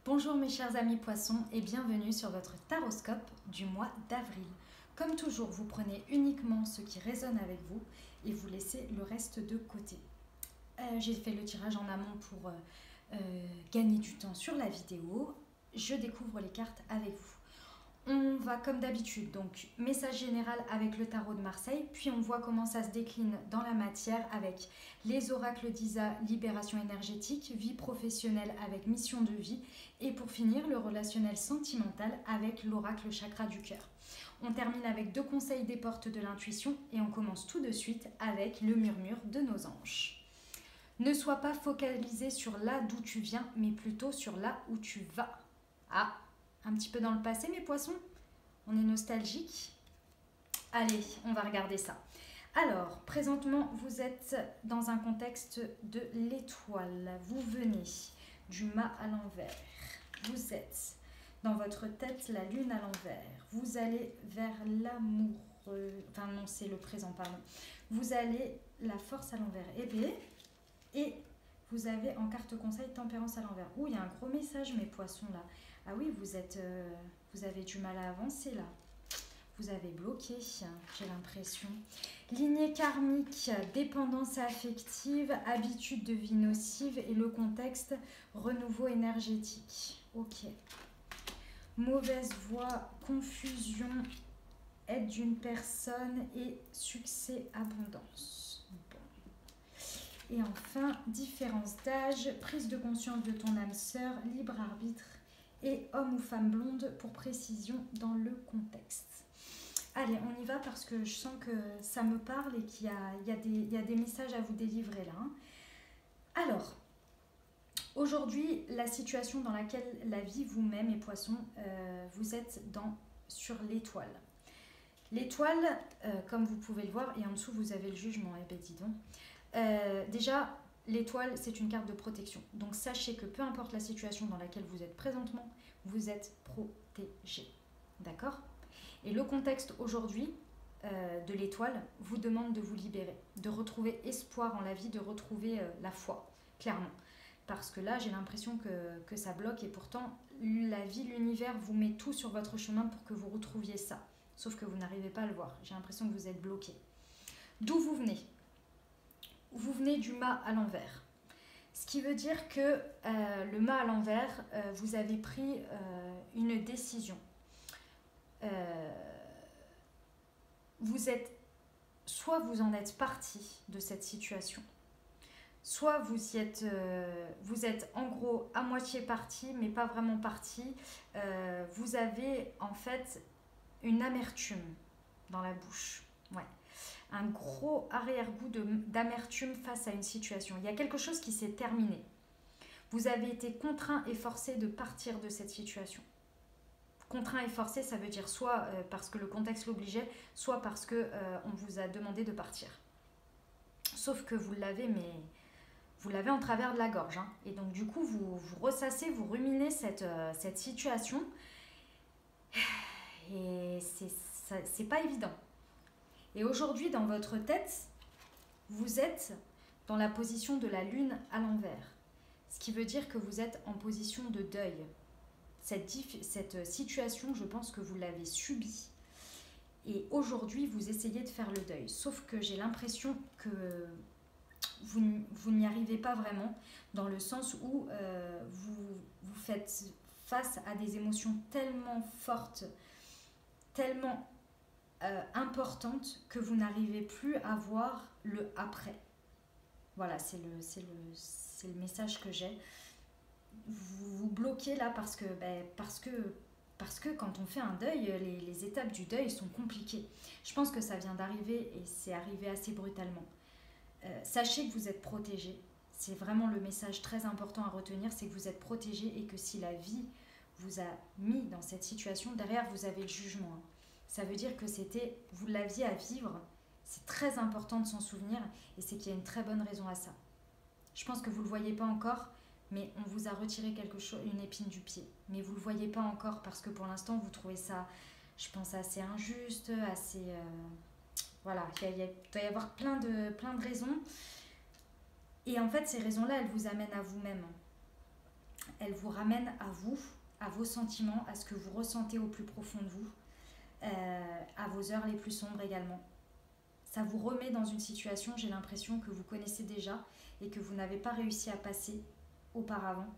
Bonjour mes chers amis poissons et bienvenue sur votre taroscope du mois d'avril. Comme toujours, vous prenez uniquement ce qui résonne avec vous et vous laissez le reste de côté. J'ai fait le tirage en amont pour gagner du temps sur la vidéo. Je découvre les cartes avec vous. On va comme d'habitude, donc message général avec le tarot de Marseille, puis on voit comment ça se décline dans la matière avec les oracles d'Isa, libération énergétique, vie professionnelle avec mission de vie, et pour finir le relationnel sentimental avec l'oracle chakra du cœur. On termine avec 2 conseils des portes de l'intuition et on commence tout de suite avec le murmure de nos anges. Ne sois pas focalisé sur là d'où tu viens, mais plutôt sur là où tu vas. Ah, un petit peu dans le passé mes poissons, on est nostalgique. Allez, on va regarder ça. Alors, présentement, vous êtes dans un contexte de l'étoile. Vous venez du mât à l'envers. Vous êtes dans votre tête, la lune à l'envers. Vous allez vers l'amour. Enfin non, c'est le présent, pardon. Vous allez la force à l'envers. Et vous avez en carte conseil tempérance à l'envers. Ouh, il y a un gros message mes poissons là. Ah oui, vous avez du mal à avancer là. Vous avez bloqué, j'ai l'impression. Lignée karmique, dépendance affective, habitude de vie nocive et le contexte, renouveau énergétique. Ok. Mauvaise voie, confusion, aide d'une personne et succès, abondance. Bon. Et enfin, différence d'âge, prise de conscience de ton âme sœur, libre arbitre et homme ou femme blonde pour précision dans le contexte. Allez, on y va parce que je sens que ça me parle et qu'il y a des messages à vous délivrer là. Alors, aujourd'hui, la situation dans laquelle la vie vous-même et poissons, vous êtes sur l'étoile. L'étoile, comme vous pouvez le voir, et en dessous vous avez le jugement, eh ben dis donc. Déjà, l'étoile, c'est une carte de protection. Donc sachez que peu importe la situation dans laquelle vous êtes présentement, vous êtes protégé. D'accord ? Et le contexte aujourd'hui de l'étoile vous demande de vous libérer, de retrouver espoir en la vie, de retrouver la foi, clairement. Parce que là, j'ai l'impression que ça bloque et pourtant, la vie, l'univers vous met tout sur votre chemin pour que vous retrouviez ça. Sauf que vous n'arrivez pas à le voir. J'ai l'impression que vous êtes bloqué. D'où vous venez ? Vous venez du mât à l'envers. Ce qui veut dire que le mât à l'envers, vous avez pris une décision. Soit vous en êtes parti de cette situation, soit vous êtes en gros à moitié parti, mais pas vraiment parti. Vous avez en fait une amertume dans la bouche. Ouais. Un gros arrière-goût d'amertume face à une situation. Il y a quelque chose qui s'est terminé. Vous avez été contraint et forcé de partir de cette situation. Contraint et forcé, ça veut dire soit parce que le contexte l'obligeait, soit parce qu'on vous a demandé de partir. Sauf que vous l'avez, mais vous l'avez en travers de la gorge. Hein. Et donc du coup, vous ressassez, vous ruminez cette situation. Et c'est pas évident. Et aujourd'hui, dans votre tête, vous êtes dans la position de la lune à l'envers. Ce qui veut dire que vous êtes en position de deuil. Cette situation, je pense que vous l'avez subie. Et aujourd'hui, vous essayez de faire le deuil. Sauf que j'ai l'impression que vous n'y arrivez pas vraiment, dans le sens où vous faites face à des émotions tellement fortes, tellement importante que vous n'arrivez plus à voir le après. Voilà, c'est le message que j'ai. Vous vous bloquez là parce que quand on fait un deuil, les étapes du deuil sont compliquées. Je pense que ça vient d'arriver et c'est arrivé assez brutalement. Sachez que vous êtes protégé. C'est vraiment le message très important à retenir, c'est que vous êtes protégé et que si la vie vous a mis dans cette situation, derrière vous avez le jugement. Hein. Ça veut dire que vous l'aviez à vivre. C'est très important de s'en souvenir et c'est qu'il y a une très bonne raison à ça. Je pense que vous ne le voyez pas encore, mais on vous a retiré une épine du pied. Mais vous ne le voyez pas encore parce que pour l'instant, vous trouvez ça, je pense, assez injuste, assez... Voilà, il doit y avoir plein de raisons. Et en fait, ces raisons-là, elles vous amènent à vous-même. elle vous ramène à vous, à vos sentiments, à ce que vous ressentez au plus profond de vous, à vos heures les plus sombres également. Ça vous remet dans une situation, j'ai l'impression, que vous connaissez déjà et que vous n'avez pas réussi à passer auparavant.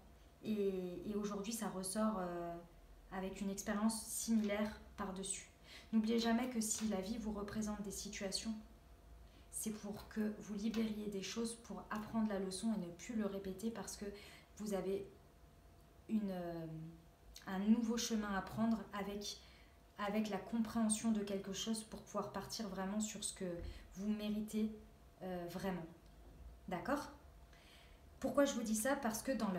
Et aujourd'hui, ça ressort avec une expérience similaire par-dessus. N'oubliez jamais que si la vie vous représente des situations, c'est pour que vous libériez des choses, pour apprendre la leçon et ne plus le répéter, parce que vous avez un nouveau chemin à prendre avec la compréhension de quelque chose pour pouvoir partir vraiment sur ce que vous méritez vraiment. D'accord ? Pourquoi je vous dis ça ? Parce que dans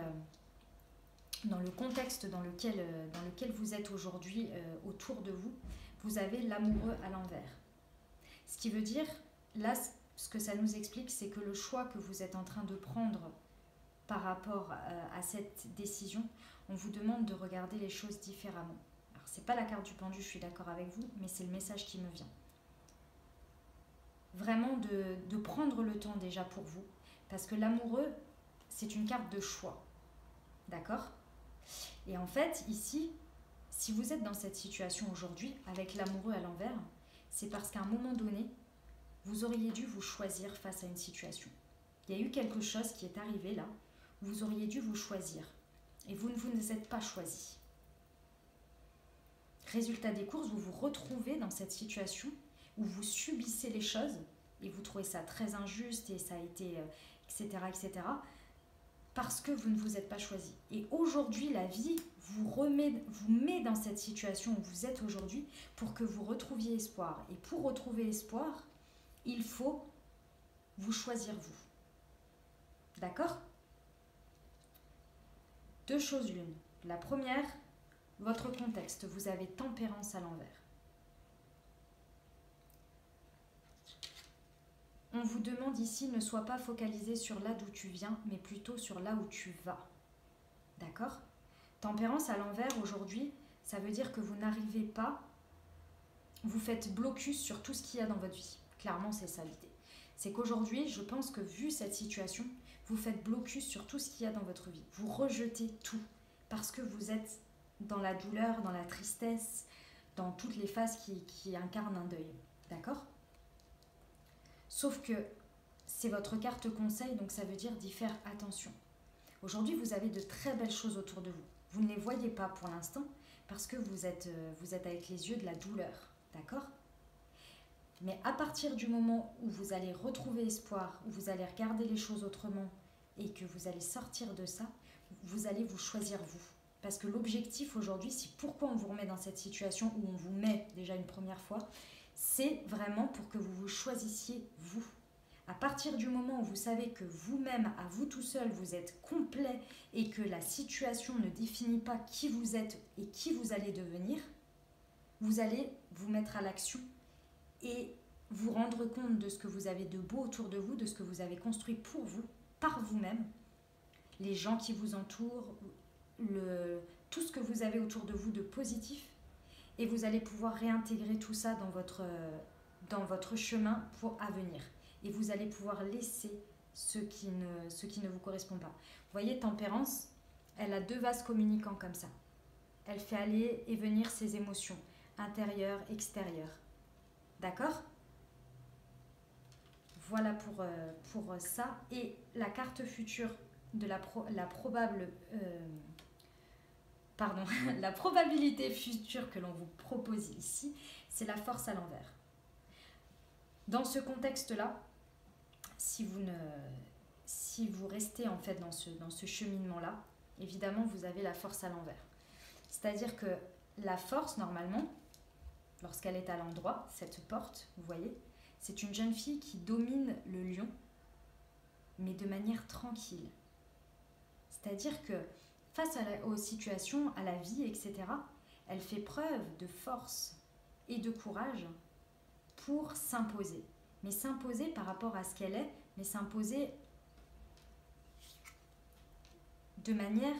le contexte dans lequel vous êtes aujourd'hui autour de vous, vous avez l'amoureux à l'envers. Ce qui veut dire, là, ce que ça nous explique, c'est que le choix que vous êtes en train de prendre par rapport à cette décision, on vous demande de regarder les choses différemment. Alors, c'est pas la carte du pendu, je suis d'accord avec vous, mais c'est le message qui me vient. Vraiment de prendre le temps déjà pour vous, parce que l'amoureux, c'est une carte de choix. D'accord ? Et en fait, ici, si vous êtes dans cette situation aujourd'hui, avec l'amoureux à l'envers, c'est parce qu'à un moment donné, vous auriez dû vous choisir face à une situation. Il y a eu quelque chose qui est arrivé là, vous auriez dû vous choisir. Et vous ne vous êtes pas choisi. Résultat des courses, vous vous retrouvez dans cette situation où vous subissez les choses et vous trouvez ça très injuste et ça a été, etc., etc., parce que vous ne vous êtes pas choisi. Et aujourd'hui, la vie vous met dans cette situation où vous êtes aujourd'hui pour que vous retrouviez espoir. Et pour retrouver espoir, il faut vous choisir vous. D'accord ? Deux choses l'une. La première, votre contexte. Vous avez tempérance à l'envers. On vous demande ici, ne sois pas focalisé sur là d'où tu viens, mais plutôt sur là où tu vas. D'accord ? Tempérance à l'envers, aujourd'hui, ça veut dire que vous n'arrivez pas, vous faites blocus sur tout ce qu'il y a dans votre vie. Clairement, c'est ça l'idée. C'est qu'aujourd'hui, je pense que vu cette situation, vous faites blocus sur tout ce qu'il y a dans votre vie. Vous rejetez tout, parce que vous êtes dans la douleur, dans la tristesse, dans toutes les phases qui incarnent un deuil. D'accord ? Sauf que c'est votre carte conseil, donc ça veut dire d'y faire attention. Aujourd'hui, vous avez de très belles choses autour de vous. Vous ne les voyez pas pour l'instant parce que vous êtes avec les yeux de la douleur. D'accord ? Mais à partir du moment où vous allez retrouver espoir, où vous allez regarder les choses autrement et que vous allez sortir de ça, vous allez vous choisir vous. Parce que l'objectif aujourd'hui, c'est pourquoi on vous remet dans cette situation où on vous met déjà une première fois, c'est vraiment pour que vous vous choisissiez vous. À partir du moment où vous savez que vous-même, à vous tout seul, vous êtes complet et que la situation ne définit pas qui vous êtes et qui vous allez devenir, vous allez vous mettre à l'action et vous rendre compte de ce que vous avez de beau autour de vous, de ce que vous avez construit pour vous, par vous-même, les gens qui vous entourent, tout ce que vous avez autour de vous de positif, et vous allez pouvoir réintégrer tout ça dans votre chemin à venir. Et vous allez pouvoir laisser ce qui ne vous correspond pas. Vous voyez, Tempérance, elle a deux vases communicants comme ça. Elle fait aller et venir ses émotions, intérieures, extérieures. D'accord ? Voilà pour ça. Et la carte future de la probabilité future que l'on vous propose ici, c'est la force à l'envers. Dans ce contexte-là, si vous restez en fait dans ce cheminement-là, évidemment, vous avez la force à l'envers. C'est-à-dire que la force, normalement, lorsqu'elle est à l'endroit, cette porte, vous voyez, c'est une jeune fille qui domine le lion, mais de manière tranquille. C'est-à-dire que face aux situations, à la vie, etc., elle fait preuve de force et de courage pour s'imposer. Mais s'imposer par rapport à ce qu'elle est, mais s'imposer de manière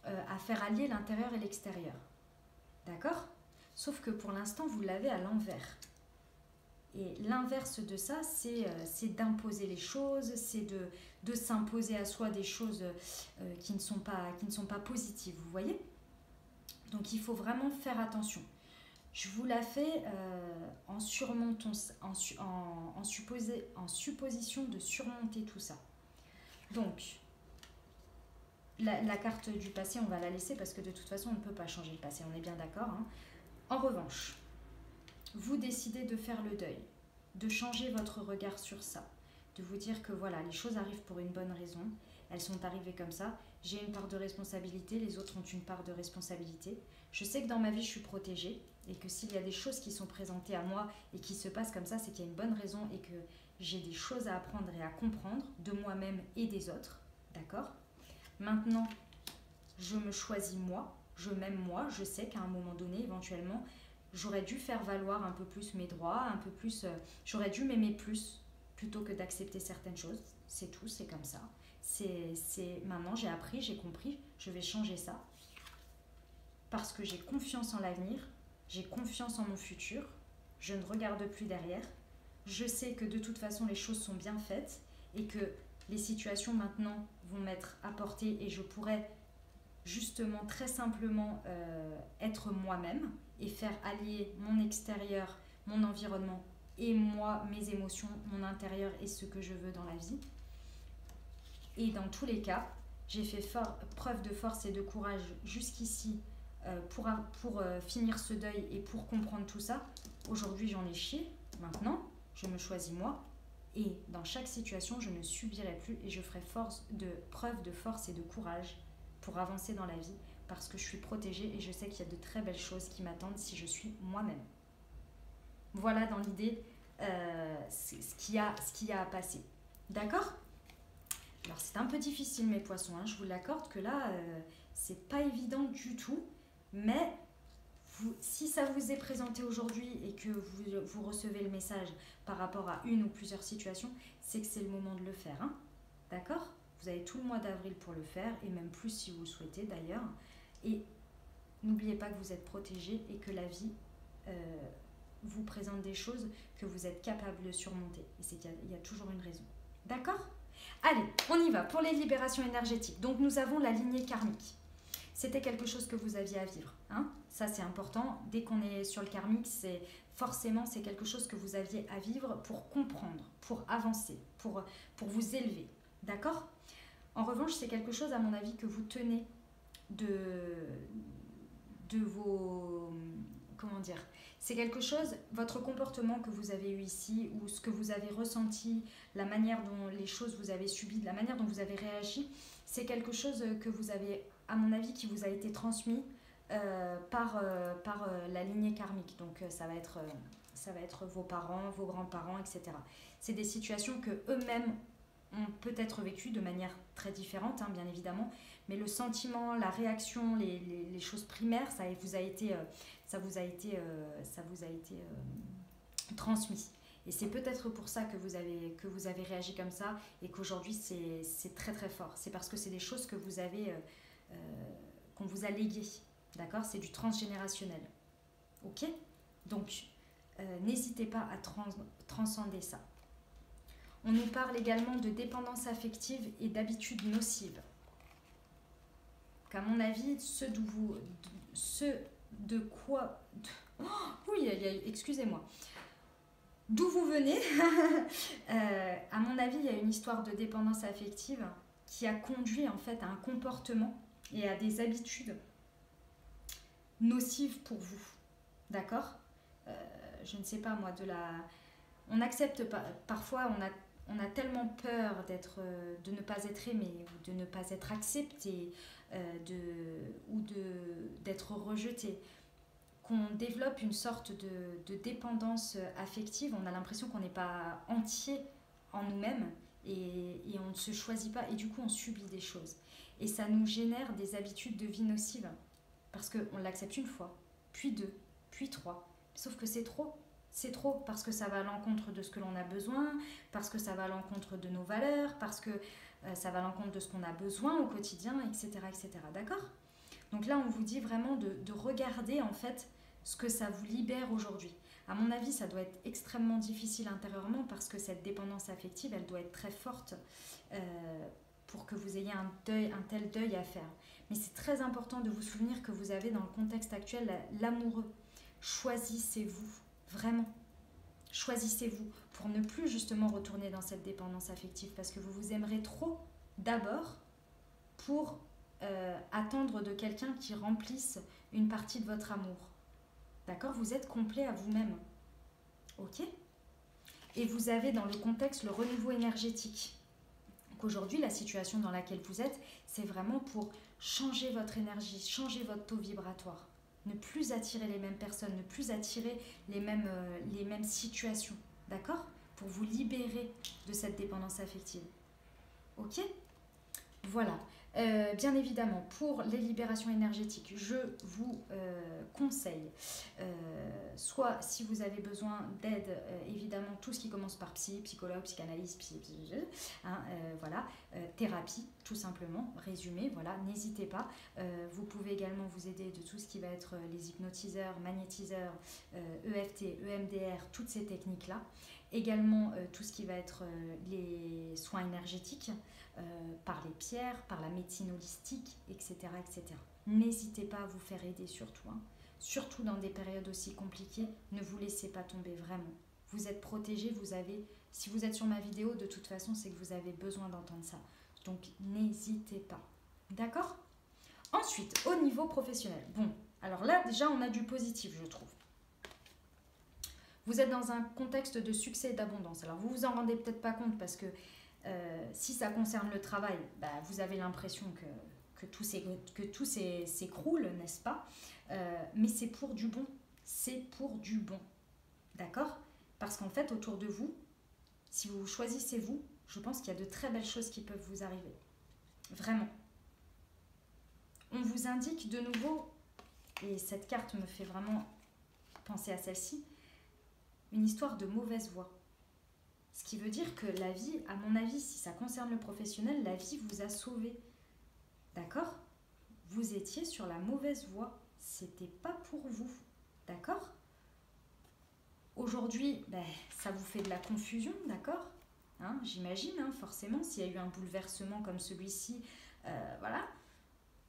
à faire allier l'intérieur et l'extérieur. D'accord ? Sauf que pour l'instant, vous l'avez à l'envers. Et l'inverse de ça, c'est d'imposer les choses, c'est de s'imposer à soi des choses qui ne sont pas positives, vous voyez? Donc il faut vraiment faire attention. Je vous la fais en supposition de surmonter tout ça. Donc, la carte du passé, on va la laisser parce que de toute façon, on ne peut pas changer le passé, on est bien d'accord, hein. En revanche, vous décidez de faire le deuil, de changer votre regard sur ça, de vous dire que voilà, les choses arrivent pour une bonne raison, elles sont arrivées comme ça, j'ai une part de responsabilité, les autres ont une part de responsabilité. Je sais que dans ma vie, je suis protégée et que s'il y a des choses qui sont présentées à moi et qui se passent comme ça, c'est qu'il y a une bonne raison et que j'ai des choses à apprendre et à comprendre de moi-même et des autres, d'accord? Maintenant, je me choisis moi, je m'aime moi, je sais qu'à un moment donné, éventuellement, j'aurais dû faire valoir un peu plus mes droits, un peu plus, j'aurais dû m'aimer plus plutôt que d'accepter certaines choses. C'est tout, c'est comme ça. Maintenant, j'ai appris, j'ai compris, je vais changer ça parce que j'ai confiance en l'avenir, j'ai confiance en mon futur, je ne regarde plus derrière, je sais que de toute façon les choses sont bien faites et que les situations maintenant vont m'être apportées et je pourrais justement très simplement être moi-même et faire allier mon extérieur, mon environnement et moi, mes émotions, mon intérieur et ce que je veux dans la vie. Et dans tous les cas, j'ai fait preuve de force et de courage jusqu'ici pour finir ce deuil et pour comprendre tout ça. Aujourd'hui, j'en ai chié. Maintenant, je me choisis moi. Et dans chaque situation, je ne subirai plus et je ferai preuve de force et de courage pour avancer dans la vie parce que je suis protégée et je sais qu'il y a de très belles choses qui m'attendent si je suis moi-même. Voilà dans l'idée ce qu'il y a à passer. D'accord ? Alors c'est un peu difficile mes poissons, hein, je vous l'accorde que là c'est pas évident du tout, mais si ça vous est présenté aujourd'hui et que vous recevez le message par rapport à une ou plusieurs situations, c'est que c'est le moment de le faire, hein. D'accord ? Vous avez tout le mois d'avril pour le faire, et même plus si vous le souhaitez d'ailleurs. Et n'oubliez pas que vous êtes protégé et que la vie vous présente des choses que vous êtes capable de surmonter. Et c'est qu'il y a toujours une raison. D'accord ? Allez, on y va pour les libérations énergétiques. Donc nous avons la lignée karmique. C'était quelque chose que vous aviez à vivre, hein. Ça c'est important. Dès qu'on est sur le karmique, c'est quelque chose que vous aviez à vivre pour comprendre, pour avancer, pour vous élever. D'accord ? En revanche, c'est quelque chose, à mon avis, que vous tenez de vos... Comment dire ? C'est quelque chose, votre comportement que vous avez eu ici, ou ce que vous avez ressenti, la manière dont les choses vous avez subies, la manière dont vous avez réagi, c'est quelque chose que vous avez, à mon avis, qui vous a été transmis par la lignée karmique. Donc ça va être vos parents, vos grands-parents, etc. C'est des situations que eux-mêmes ont peut-être vécues de manière très différente, hein, bien évidemment, mais le sentiment, la réaction, les choses primaires, ça vous a été transmis. Et c'est peut-être pour ça que vous avez réagi comme ça et qu'aujourd'hui c'est très très fort. C'est parce que c'est des choses que vous avez, qu'on vous a léguées. D'accord ? C'est du transgénérationnel. Ok ? Donc, n'hésitez pas à transcender ça. On nous parle également de dépendance affective et d'habitudes nocives. Qu'à mon avis, excusez-moi. D'où vous venez, à mon avis, il y a une histoire de dépendance affective qui a conduit en fait à un comportement et à des habitudes nocives pour vous. D'accord ? Je ne sais pas moi, on accepte pas, parfois on a tellement peur de ne pas être aimé, ou de ne pas être accepté, d'être rejeté, qu'on développe une sorte de dépendance affective. On a l'impression qu'on n'est pas entier en nous-mêmes et on ne se choisit pas et du coup on subit des choses. Et ça nous génère des habitudes de vie nocives parce qu'on l'accepte une fois, puis deux, puis trois. Sauf que c'est trop. C'est trop parce que ça va à l'encontre de ce que l'on a besoin, parce que ça va à l'encontre de nos valeurs, parce que ça va à l'encontre de ce qu'on a besoin au quotidien, etc. etc. D'accord ? Donc là, on vous dit vraiment de regarder en fait ce que ça vous libère aujourd'hui. À mon avis, ça doit être extrêmement difficile intérieurement parce que cette dépendance affective, elle doit être très forte pour que vous ayez un tel deuil à faire. Mais c'est très important de vous souvenir que vous avez dans le contexte actuel l'amoureux. Choisissez-vous, vraiment. Choisissez-vous pour ne plus justement retourner dans cette dépendance affective parce que vous vous aimerez trop d'abord pour attendre de quelqu'un qui remplisse une partie de votre amour. D'accord? Vous êtes complet à vous-même. Ok? Et vous avez dans le contexte le renouveau énergétique. Donc aujourd'hui, la situation dans laquelle vous êtes, c'est vraiment pour changer votre énergie, changer votre taux vibratoire. Ne plus attirer les mêmes personnes, ne plus attirer les mêmes situations. D'accord? Pour vous libérer de cette dépendance affective. Ok? Voilà. Bien évidemment, pour les libérations énergétiques, je vous conseille, soit si vous avez besoin d'aide, évidemment, tout ce qui commence par psychologue, psychanalyse, voilà, thérapie, tout simplement, résumé, voilà, n'hésitez pas. Vous pouvez également vous aider de tout ce qui va être les hypnotiseurs, magnétiseurs, EFT, EMDR, toutes ces techniques-là. Également, tout ce qui va être les soins énergétiques, par les pierres, par la médecine holistique, etc. etc. N'hésitez pas à vous faire aider surtout. Surtout dans des périodes aussi compliquées, ne vous laissez pas tomber vraiment. Vous êtes protégés, si vous êtes sur ma vidéo, de toute façon, c'est que vous avez besoin d'entendre ça. Donc, n'hésitez pas. D'accord? Ensuite, au niveau professionnel. Bon, alors là, déjà, on a du positif, je trouve. Vous êtes dans un contexte de succès et d'abondance. Alors, vous vous en rendez peut-être pas compte parce que si ça concerne le travail, vous avez l'impression que tout s'écroule, n'est-ce pas? Mais c'est pour du bon. C'est pour du bon. D'accord? Parce qu'en fait, autour de vous, si vous choisissez vous, je pense qu'il y a de très belles choses qui peuvent vous arriver. Vraiment. On vous indique de nouveau, et cette carte me fait vraiment penser à celle-ci, une histoire de mauvaise voie. Ce qui veut dire que la vie, à mon avis, si ça concerne le professionnel, la vie vous a sauvé. D'accord? Vous étiez sur la mauvaise voie. C'était pas pour vous. D'accord? Aujourd'hui, ça vous fait de la confusion, d'accord? J'imagine, forcément, s'il y a eu un bouleversement comme celui-ci, voilà.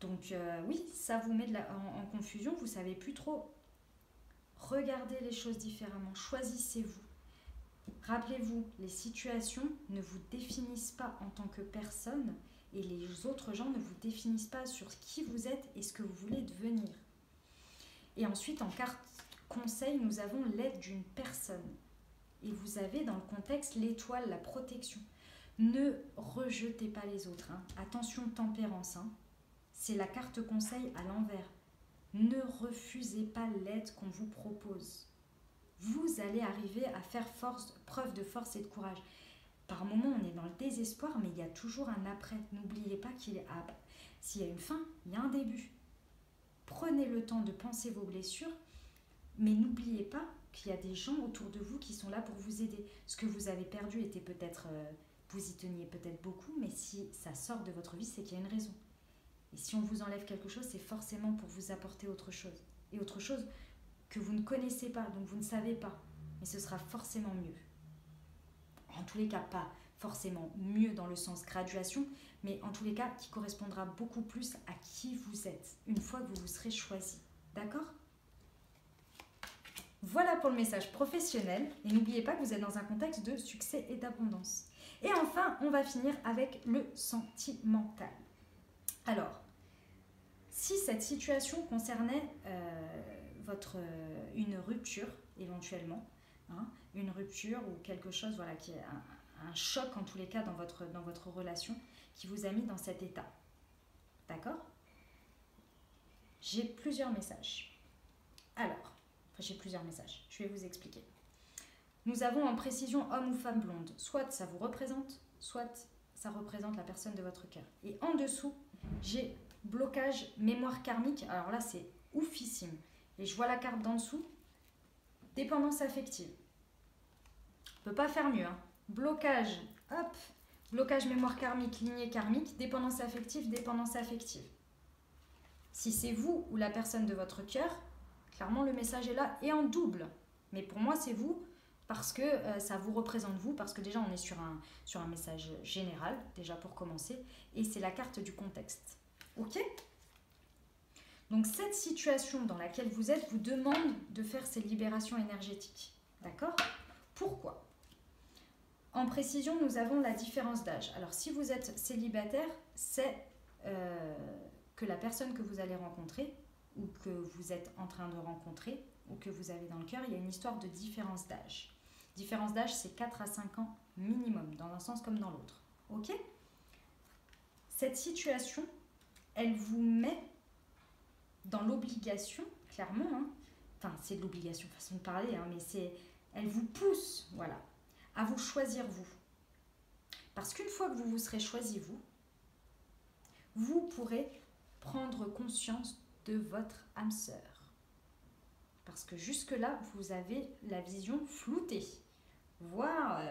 Donc oui, ça vous met en confusion, vous ne savez plus trop. Regardez les choses différemment, choisissez-vous. Rappelez-vous, les situations ne vous définissent pas en tant que personne et les autres gens ne vous définissent pas sur qui vous êtes et ce que vous voulez devenir. Et ensuite, en carte conseil, nous avons l'aide d'une personne. Et vous avez dans le contexte l'étoile, la protection. Ne rejetez pas les autres. Attention, tempérance. C'est la carte conseil à l'envers. Ne refusez pas l'aide qu'on vous propose. Vous allez arriver à faire preuve de force et de courage. Par moments, on est dans le désespoir, mais il y a toujours un après. N'oubliez pas s'il y a une fin, il y a un début. Prenez le temps de penser vos blessures, mais n'oubliez pas qu'il y a des gens autour de vous qui sont là pour vous aider. Ce que vous avez perdu était peut-être, vous y teniez peut-être beaucoup, mais si ça sort de votre vie, c'est qu'il y a une raison. Et si on vous enlève quelque chose, c'est forcément pour vous apporter autre chose. Et autre chose que vous ne connaissez pas, donc vous ne savez pas. Mais ce sera forcément mieux. En tous les cas, pas forcément mieux dans le sens graduation, mais en tous les cas, qui correspondra beaucoup plus à qui vous êtes, une fois que vous vous serez choisi. D'accord ? Voilà pour le message professionnel. Et n'oubliez pas que vous êtes dans un contexte de succès et d'abondance. Et enfin, on va finir avec le sentimental. Alors, si cette situation concernait une rupture éventuellement, une rupture ou quelque chose qui est un choc en tous les cas dans votre relation qui vous a mis dans cet état. D'accord ? J'ai plusieurs messages. Alors, j'ai plusieurs messages, je vais vous expliquer. Nous avons en précision homme ou femme blonde. Soit ça vous représente, soit ça représente la personne de votre cœur. Et en dessous, j'ai blocage mémoire karmique. Alors là, c'est oufissime. Et je vois la carte d'en dessous. Dépendance affective. On ne peut pas faire mieux. Blocage, hop. Blocage mémoire karmique, lignée karmique. Dépendance affective, dépendance affective. Si c'est vous ou la personne de votre cœur, clairement le message est là et en double. Mais pour moi, c'est vous parce que ça vous représente vous, parce que déjà on est sur un message général, déjà pour commencer, et c'est la carte du contexte. Ok? Donc cette situation dans laquelle vous êtes vous demande de faire ces libérations énergétiques. D'accord? Pourquoi? En précision, nous avons la différence d'âge. Alors si vous êtes célibataire, c'est que la personne que vous allez rencontrer, ou que vous êtes en train de rencontrer, ou que vous avez dans le cœur, il y a une histoire de différence d'âge. Différence d'âge, c'est 4 à 5 ans minimum, dans un sens comme dans l'autre. Ok? Cette situation, elle vous met dans l'obligation, clairement, hein, enfin c'est de l'obligation, façon de parler, hein, mais elle vous pousse, voilà, à vous choisir vous. Parce qu'une fois que vous vous serez choisi vous, vous pourrez prendre conscience de votre âme sœur. Parce que jusque-là, vous avez la vision floutée. Voire,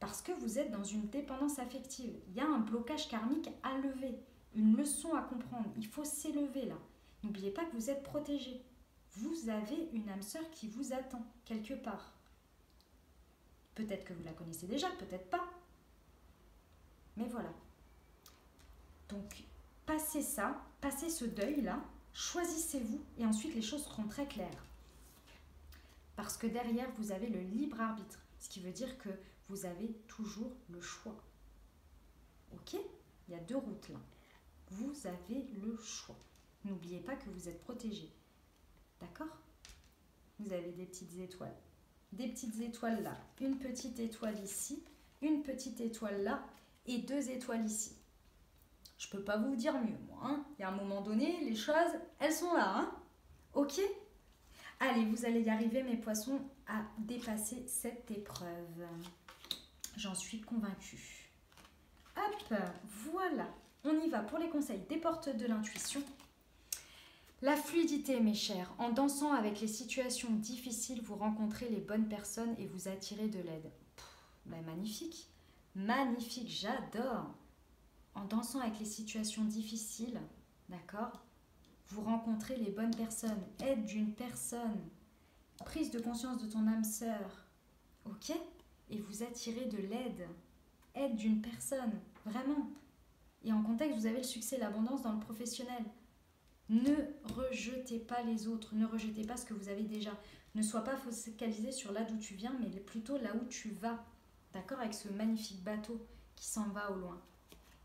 parce que vous êtes dans une dépendance affective. Il y a un blocage karmique à lever, une leçon à comprendre. Il faut s'élever là. N'oubliez pas que vous êtes protégé. Vous avez une âme sœur qui vous attend quelque part. Peut-être que vous la connaissez déjà, peut-être pas. Mais voilà. Donc, passez ça, passez ce deuil-là, choisissez-vous et ensuite les choses seront très claires. Parce que derrière, vous avez le libre arbitre, ce qui veut dire que vous avez toujours le choix. Ok? Il y a deux routes là. Vous avez le choix. N'oubliez pas que vous êtes protégé. D'accord? Vous avez des petites étoiles. Des petites étoiles là. Une petite étoile ici, une petite étoile là et 2 étoiles ici. Je peux pas vous dire mieux, moi. Hein. Il y a un moment donné, les choses, elles sont là. Hein. Ok? Allez, vous allez y arriver, mes poissons, à dépasser cette épreuve. J'en suis convaincue. Hop, voilà. On y va pour les conseils des portes de l'intuition. La fluidité, mes chers. En dansant avec les situations difficiles, vous rencontrez les bonnes personnes et vous attirez de l'aide. Ben, magnifique. Magnifique, j'adore. En dansant avec les situations difficiles, d'accord, vous rencontrez les bonnes personnes, aide d'une personne, prise de conscience de ton âme sœur, ok? Et vous attirez de l'aide, aide d'une personne, vraiment. Et en contexte, vous avez le succès, l'abondance dans le professionnel. Ne rejetez pas les autres, ne rejetez pas ce que vous avez déjà. Ne sois pas focalisé sur là d'où tu viens, mais plutôt là où tu vas, d'accord? Avec ce magnifique bateau qui s'en va au loin.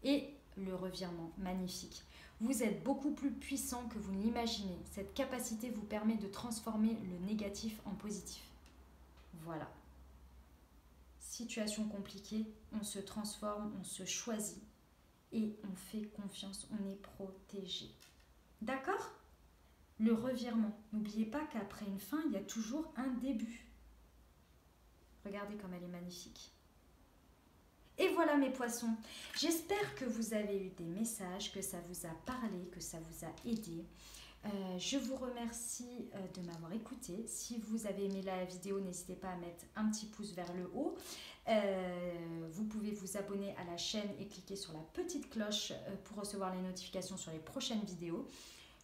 Et le revirement, magnifique. Vous êtes beaucoup plus puissant que vous ne l'imaginez. Cette capacité vous permet de transformer le négatif en positif. Voilà. Situation compliquée, on se transforme, on se choisit et on fait confiance, on est protégé. D'accord? Le revirement. N'oubliez pas qu'après une fin, il y a toujours un début. Regardez comme elle est magnifique. Et voilà mes poissons, j'espère que vous avez eu des messages, que ça vous a parlé, que ça vous a aidé. Je vous remercie de m'avoir écouté. Si vous avez aimé la vidéo, n'hésitez pas à mettre un petit pouce vers le haut. Vous pouvez vous abonner à la chaîne et cliquer sur la petite cloche pour recevoir les notifications sur les prochaines vidéos.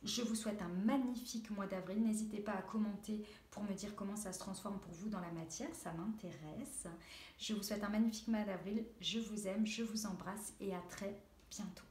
Je vous souhaite un magnifique mois d'avril. N'hésitez pas à commenter pour me dire comment ça se transforme pour vous dans la matière. Ça m'intéresse. Je vous souhaite un magnifique mois d'avril. Je vous aime, je vous embrasse et à très bientôt.